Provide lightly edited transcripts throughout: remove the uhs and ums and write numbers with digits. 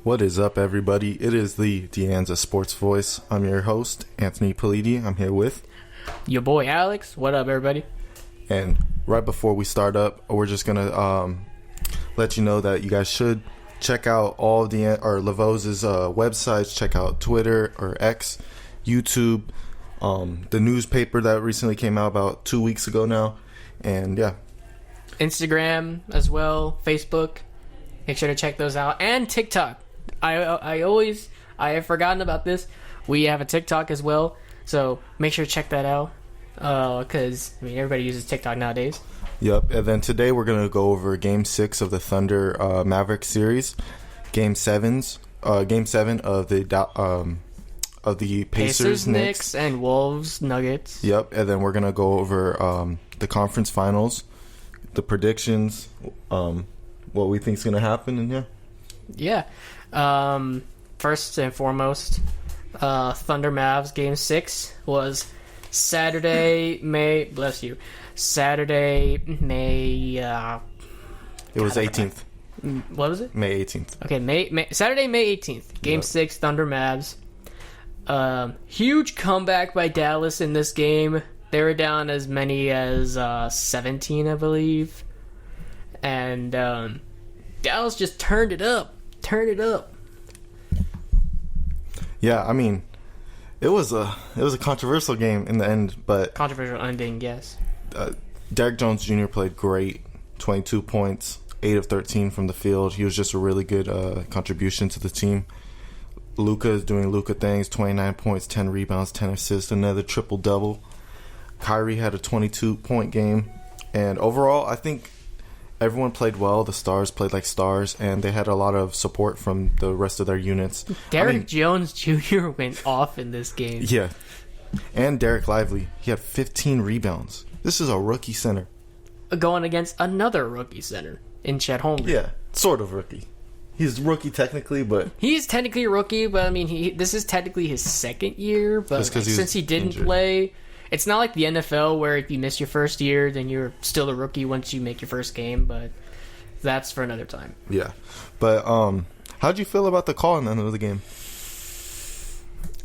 What is up, everybody? It is the Anza Sports Voice. I'm your host, Anthony Politi. I'm here with... your boy, Alex. What up, everybody? And right before we start up, we're just going to let you know that you guys should check out all of Lavoz's websites. Check out Twitter or X, YouTube, the newspaper that recently came out about 2 weeks ago now. And yeah. Instagram as well, Facebook. Make sure to check those out. And TikTok. I have forgotten about this. We have a TikTok as well, so make sure to check that out. Because everybody uses TikTok nowadays. Yep. And then today we're gonna go over Game 6 of the Thunder Mavericks series, Game 7 of the Pacers, Knicks, and Wolves, Nuggets. Yep. And then we're gonna go over the conference finals, the predictions, what we think is gonna happen, and yeah. First and foremost, Thunder Mavs Game 6 was Saturday, May... Bless you. Saturday, May... it was 18th. What was it? May 18th. Okay, Saturday, May 18th. Game 6, Thunder Mavs. Huge comeback by Dallas in this game. They were down as many as 17, I believe. And Dallas just turned it up. Yeah, I mean, it was a controversial game in the end, but controversial ending, yes. Derrick Jones Jr. played great, 22 points, 8 of 13 from the field. He was just a really good contribution to the team. Luka is doing Luka things, 29 points, 10 rebounds, 10 assists, another triple-double. Kyrie had a 22-point game, and overall, I think everyone played well. The stars played like stars, and they had a lot of support from the rest of their units. Derrick Jones Jr. went off in this game. Yeah. And Derek Lively. He had 15 rebounds. This is a rookie center. Going against another rookie center in Chet Holmgren. Yeah, sort of rookie. He's rookie technically, but... He's technically a rookie, but I mean, this is technically his second year. But since he didn't play... It's not like the NFL where if you miss your first year, then you're still a rookie once you make your first game, but that's for another time. Yeah. But how'd you feel about the call in the end of the game?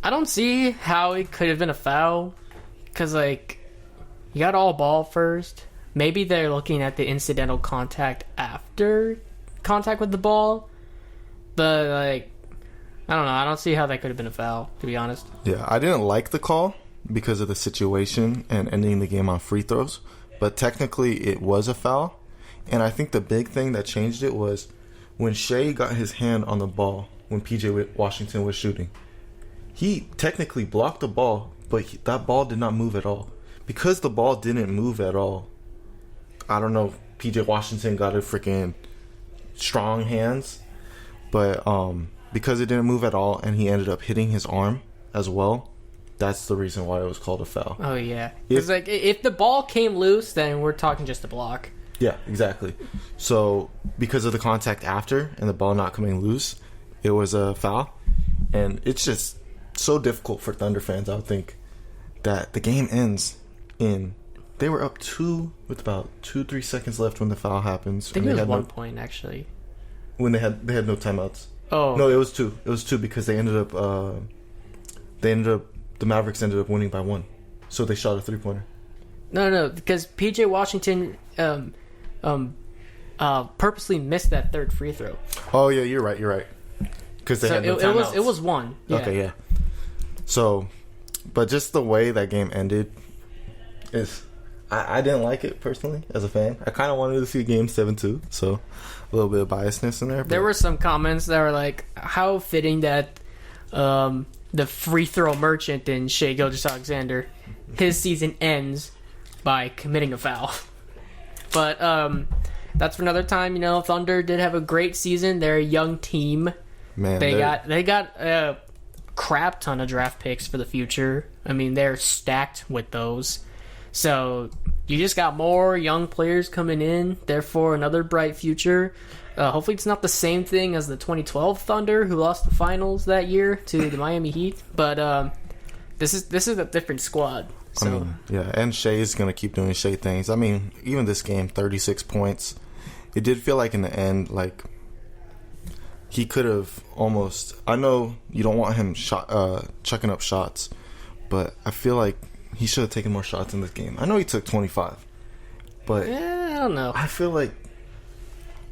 I don't see how it could have been a foul because, you got all ball first. Maybe they're looking at the incidental contact after contact with the ball, but, I don't know. I don't see how that could have been a foul, to be honest. Yeah, I didn't like the call because of the situation and ending the game on free throws, but technically it was a foul. And I think the big thing that changed it was when Shea got his hand on the ball when PJ Washington was shooting. He technically blocked the ball, but that ball did not move at all. Because the ball didn't move at all, I don't know if PJ Washington got a freaking strong hands, but because it didn't move at all and he ended up hitting his arm as well, that's the reason why it was called a foul. Oh, yeah. Because, if the ball came loose, then we're talking just a block. Yeah, exactly. So, because of the contact after and the ball not coming loose, it was a foul. And it's just so difficult for Thunder fans, I would think, that the game ends in... They were up 2 with about 2-3 seconds left when the foul happens. I think it was 1 point, actually. When they had no timeouts. Oh. No, it was 2. It was 2 because they ended up... The Mavericks ended up winning by 1. So they shot a 3-pointer. No, because PJ Washington purposely missed that third free throw. Oh, yeah, you're right. Because they had no timeouts. It was 1. Yeah. Okay, yeah. So, but just the way that game ended is... I didn't like it, personally, as a fan. I kind of wanted to see Game 7 too, so a little bit of biasness in there. There were some comments that were like, how fitting that... the free throw merchant in Shai Gilgeous-Alexander, his season ends by committing a foul. But that's for another time. Thunder did have a great season. They're a young team. Man, they got a crap ton of draft picks for the future. I mean, they're stacked with those. So you just got more young players coming in. Therefore, another bright future. Hopefully it's not the same thing as the 2012 Thunder who lost the finals that year to the Miami Heat, but this is a different squad. So. I mean, yeah, and Shai's going to keep doing Shai things. I mean, even this game, 36 points. It did feel like in the end, he could have almost. I know you don't want him chucking up shots, but I feel like he should have taken more shots in this game. I know he took 25, but I don't know. I feel like.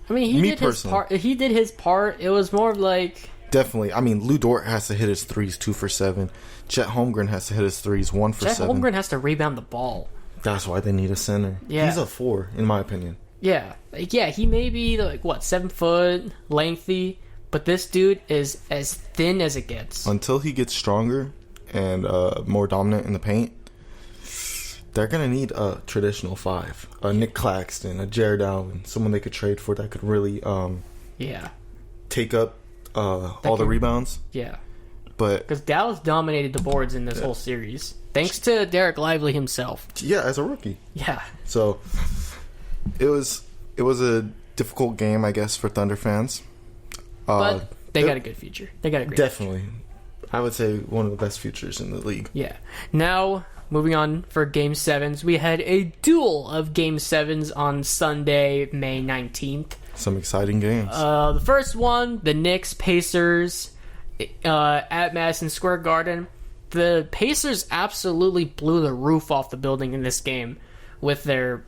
I mean, he did his part. He did his part. It was more like. Definitely. I mean, Lou Dort has to hit his threes 2 for 7. Chet Holmgren has to hit his threes 1 for 7. Chet Holmgren has to rebound the ball. That's why they need a center. Yeah. He's a 4, in my opinion. Yeah. Yeah, he may be, 7 foot, lengthy, but this dude is as thin as it gets. Until he gets stronger and more dominant in the paint, they're going to need a traditional 5. A Nick Claxton, a Jared Allen, someone they could trade for that could really take up all the rebounds. Yeah. But because Dallas dominated the boards in this whole series. Thanks to Derek Lively himself. Yeah, as a rookie. Yeah. So it was a difficult game, I guess, for Thunder fans. But they got a good future. They got a great definitely. future. I would say one of the best futures in the league. Yeah. Now, moving on for Game 7s, we had a duel of Game 7s on Sunday, May 19th. Some exciting games. The first one, the Knicks-Pacers at Madison Square Garden. The Pacers absolutely blew the roof off the building in this game with their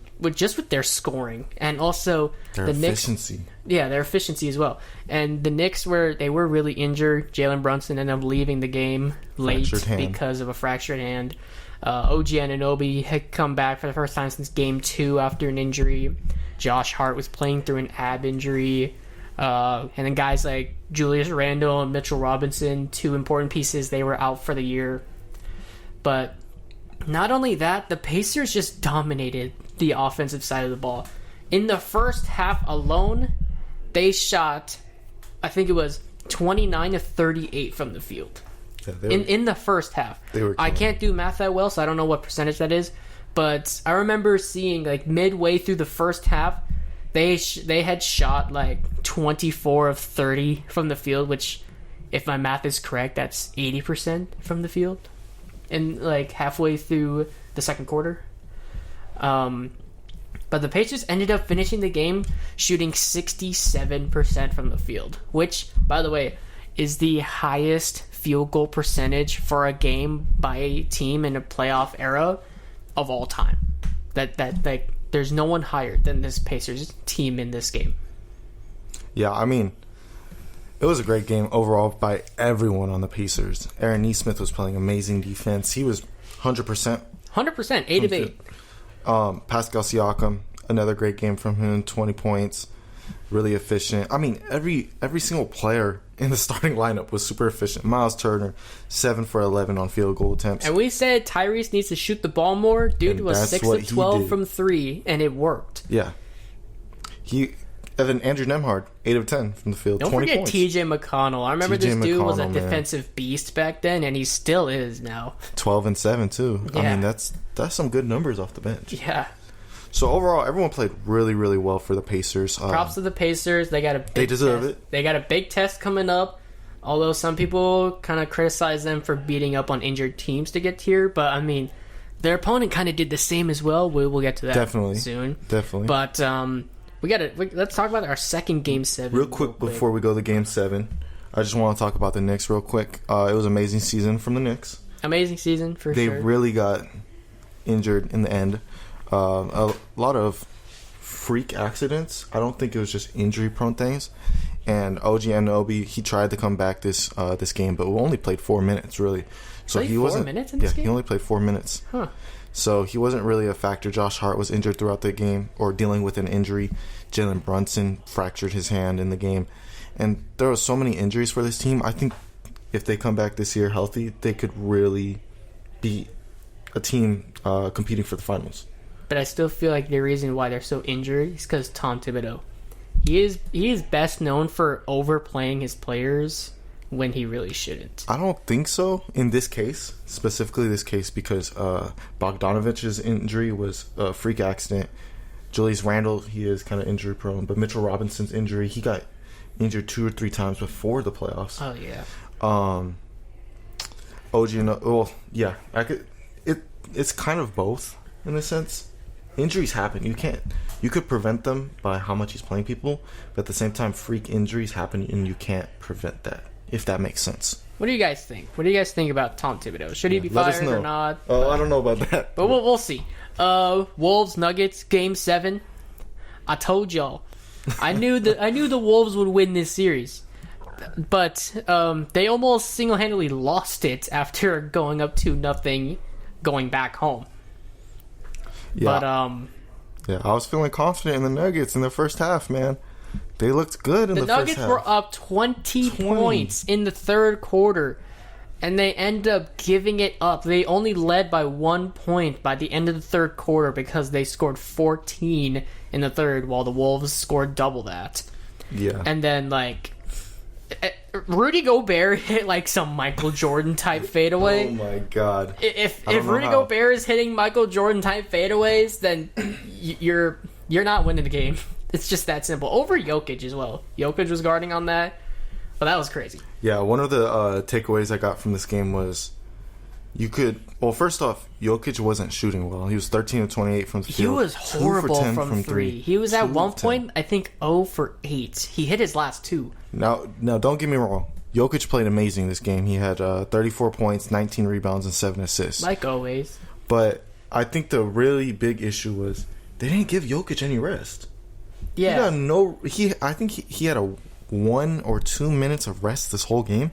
scoring, and also their efficiency. Their efficiency as well. And the Knicks were really injured. Jalen Brunson ended up leaving the game late because of a fractured hand. OG Anunoby had come back for the first time since Game 2 after an injury. Josh Hart was playing through an ab injury. And then guys like Julius Randle and Mitchell Robinson, 2 important pieces, they were out for the year. But not only that, the Pacers just dominated the offensive side of the ball. In the first half alone, they shot, I think it was 29 to 38 from the field. Yeah, in the first half. I can't do math that well, so I don't know what percentage that is. But I remember seeing, midway through the first half, they had shot 24 of 30 from the field, which, if my math is correct, that's 80% from the field. And halfway through the second quarter. But the Pacers ended up finishing the game shooting 67% from the field, which, by the way, is the highest field goal percentage for a game by a team in a playoff era of all time. There's no one higher than this Pacers team in this game. Yeah, I mean, it was a great game overall by everyone on the Pacers. Aaron Nesmith was playing amazing defense. He was 100%. 100%, 8 of 8. Pascal Siakam, another great game from him, 20 points, really efficient. I mean, every single player in the starting lineup was super efficient. Miles Turner, 7 for 11 on field goal attempts. And we said Tyrese needs to shoot the ball more. Dude was 6 of 12 from 3, and it worked. Yeah. And then Andrew Nembhard, 8 of 10 from the field. Don't 20 forget points. TJ McConnell. I remember this dude was a defensive beast back then, and he still is now. 12 and 7 too. Yeah. I mean, that's some good numbers off the bench. Yeah. So overall, everyone played really, really well for the Pacers. Props to the Pacers. They deserve it. They got a big test coming up. Although some people kind of criticize them for beating up on injured teams to get here, but I mean, their opponent kind of did the same as well. We'll get to that soon. Definitely. But let's talk about our second Game 7 real quick before we go to Game 7. I just want to talk about the Knicks real quick. It was an amazing season from the Knicks. Amazing season for sure. They really got injured in the end. A lot of freak accidents. I don't think it was just injury-prone things. And OG Anunoby, he tried to come back this game, but we only played 4 minutes, really. So he wasn't. 4 minutes in this game? He only played 4 minutes. Huh. So he wasn't really a factor. Josh Hart was injured throughout the game or dealing with an injury. Jalen Brunson fractured his hand in the game. And there were so many injuries for this team. I think if they come back this year healthy, they could really be a team competing for the finals. But I still feel like the reason why they're so injured is because Tom Thibodeau. He is best known for overplaying his players when he really shouldn't. I don't think so in this case, specifically this case, because Bogdanovich's injury was a freak accident. Julius Randle, he is kind of injury prone, but Mitchell Robinson's injury, he got injured 2 or 3 times before the playoffs. Oh yeah. It's kind of both in a sense. injuries happen. You could prevent them by how much he's playing people, but at the same time, freak injuries happen, and you can't prevent that, if that makes sense. What do you guys think? What do you guys think about Tom Thibodeau? Should he be fired or not? Oh, I don't know about that. But we'll see. Wolves Nuggets Game 7. I told y'all. I knew the Wolves would win this series. But they almost single-handedly lost it after going up 2-0 going back home. Yeah. But yeah, I was feeling confident in the Nuggets in the first half, man. They looked good in the first half. The Nuggets were up 20 points in the third quarter, and they end up giving it up. They only led by 1 point by the end of the third quarter because they scored 14 in the third, while the Wolves scored double that. Yeah. And then, like, Rudy Gobert hit, some Michael Jordan-type fadeaway. Oh, my God. If Rudy Gobert is hitting Michael Jordan-type fadeaways, then you're not winning the game. It's just that simple. Over Jokic as well. Jokic was guarding on that. But that was crazy. Yeah, one of the takeaways I got from this game was first off, Jokic wasn't shooting well. He was 13 of 28 from the field. He was horrible from three. He was at one point, I think, 0 for 8. He hit his last 2. Now, don't get me wrong. Jokic played amazing this game. He had 34 points, 19 rebounds, and 7 assists. Like always. But I think the really big issue was they didn't give Jokic any rest. Yeah. I think he had a 1 or 2 minutes of rest this whole game,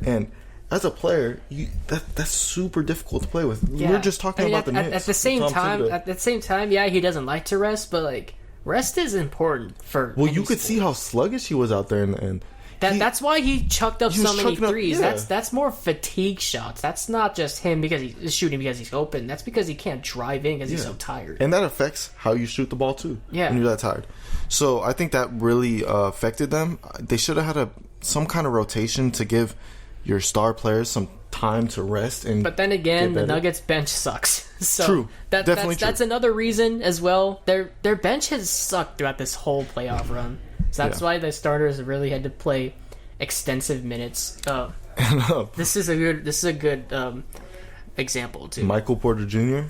and as a player, that's super difficult to play with. Yeah. We're just talking about the Knicks. At the same time, yeah, he doesn't like to rest, but rest is important for. Well, you could see how sluggish he was out there, and that's why he chucked up so many threes. Yeah. That's more fatigue shots. That's not just him because he's shooting because he's open. That's because he can't drive in because he's so tired. And that affects how you shoot the ball too. Yeah. When you're that tired. So I think that really affected them. They should have had some kind of rotation to give your star players some time to rest. But then again, the Nuggets bench sucks. So true. Definitely true. That's another reason as well. Their bench has sucked throughout this whole playoff run. So that's why the starters really had to play extensive minutes. This is a good example too. Michael Porter Jr.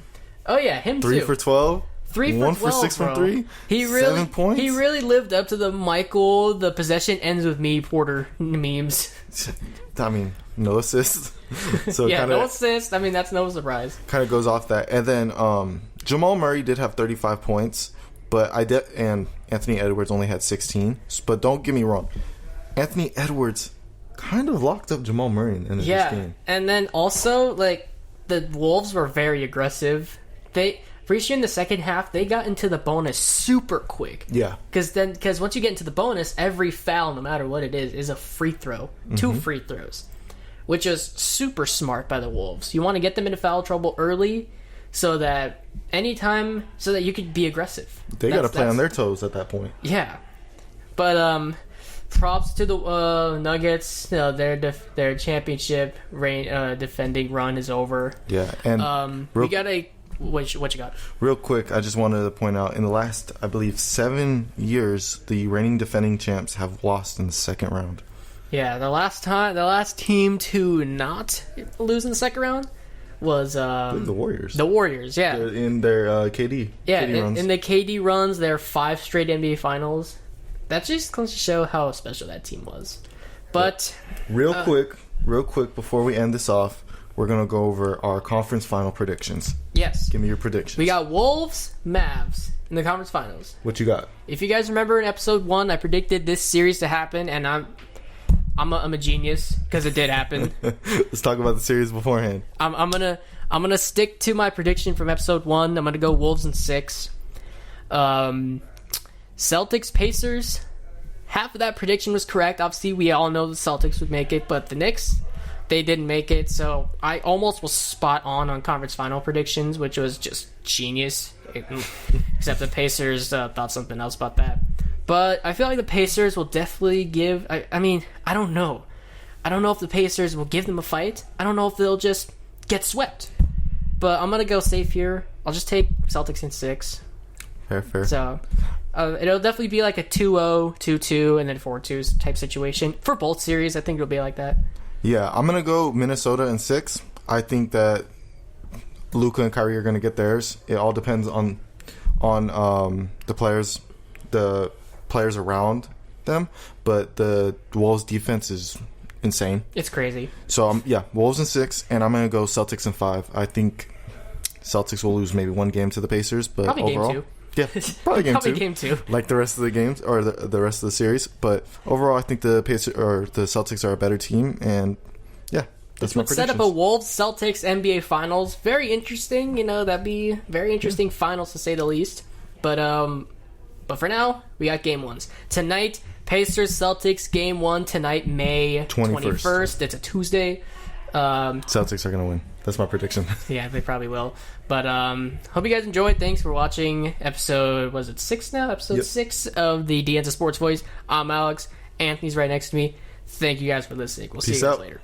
Oh yeah, him 3 too. 3 for 12. 3 for 1 12, for 6 bro. from 3. 7 points. He really lived up to the Michael, the possession ends with me Porter memes. I mean, no assists. So no assists. I mean, that's no surprise. Kind of goes off that. And then Jamal Murray did have 35 points, but and Anthony Edwards only had 16. But don't get me wrong, Anthony Edwards kind of locked up Jamal Murray in this game. And then also the Wolves were very aggressive. Pretty sure in the second half, they got into the bonus super quick. Yeah. Because once you get into the bonus, every foul, no matter what it is a free throw. Mm-hmm. 2 free throws. Which is super smart by the Wolves. You want to get them into foul trouble early so that you could be aggressive. They got to play on their toes at that point. Yeah. But props to the Nuggets. Their championship defending run is over. Yeah. And we got a... What you got? Real quick, I just wanted to point out, in the last, I believe, 7 years, the reigning defending champs have lost in the second round. Yeah, the last team to not lose in the second round was the Warriors. The Warriors, yeah. In their KD. Yeah, KD runs. In the KD runs, their 5 straight NBA Finals. That just goes to show how special that team was. But real quick, before we end this off, we're going to go over our conference final predictions. Yes. Give me your predictions. We got Wolves-Mavs in the conference finals. What you got? If you guys remember in episode 1, I predicted this series to happen, and I'm a genius because it did happen. Let's talk about the series beforehand. I'm gonna stick to my prediction from episode 1. I'm gonna go Wolves in 6. Celtics-Pacers. Half of that prediction was correct. Obviously, we all know the Celtics would make it, but the Knicks, they didn't make it, so I almost was spot on conference final predictions, which was just genius. Except the Pacers thought something else about that. But I feel like the Pacers will definitely give... I mean, I don't know. I don't know if the Pacers will give them a fight. I don't know if they'll just get swept. But I'm going to go safe here. I'll just take Celtics in 6. Fair. So it'll definitely be like a 2-0, 2-2, and then 4-2 type situation. For both series, I think it'll be like that. Yeah, I'm going to go Minnesota in 6. I think that Luka and Kyrie are going to get theirs. It all depends on on the players around them, but the Wolves defense is insane. It's crazy. So Wolves in 6, and I'm gonna go Celtics in 5. I think Celtics will lose maybe one game to the Pacers, but probably overall, game 2. Yeah, probably game probably two. Game 2. Like the rest of the games or the rest of the series. But overall, I think the Pacers or the Celtics are a better team, and that's my predictions. Set up a Wolves Celtics NBA Finals. Very interesting. That'd be very interesting finals to say the least. But for now, we got game 1s tonight. Pacers Celtics game 1 tonight, May 21st. It's a Tuesday. Celtics are gonna win. That's my prediction. Yeah, they probably will. But hope you guys enjoyed. Thanks for watching episode, was it 6 now? Episode 6 of the Anza Sports Voice. I'm Alex. Anthony's right next to me. Thank you guys for listening. We'll see you guys later.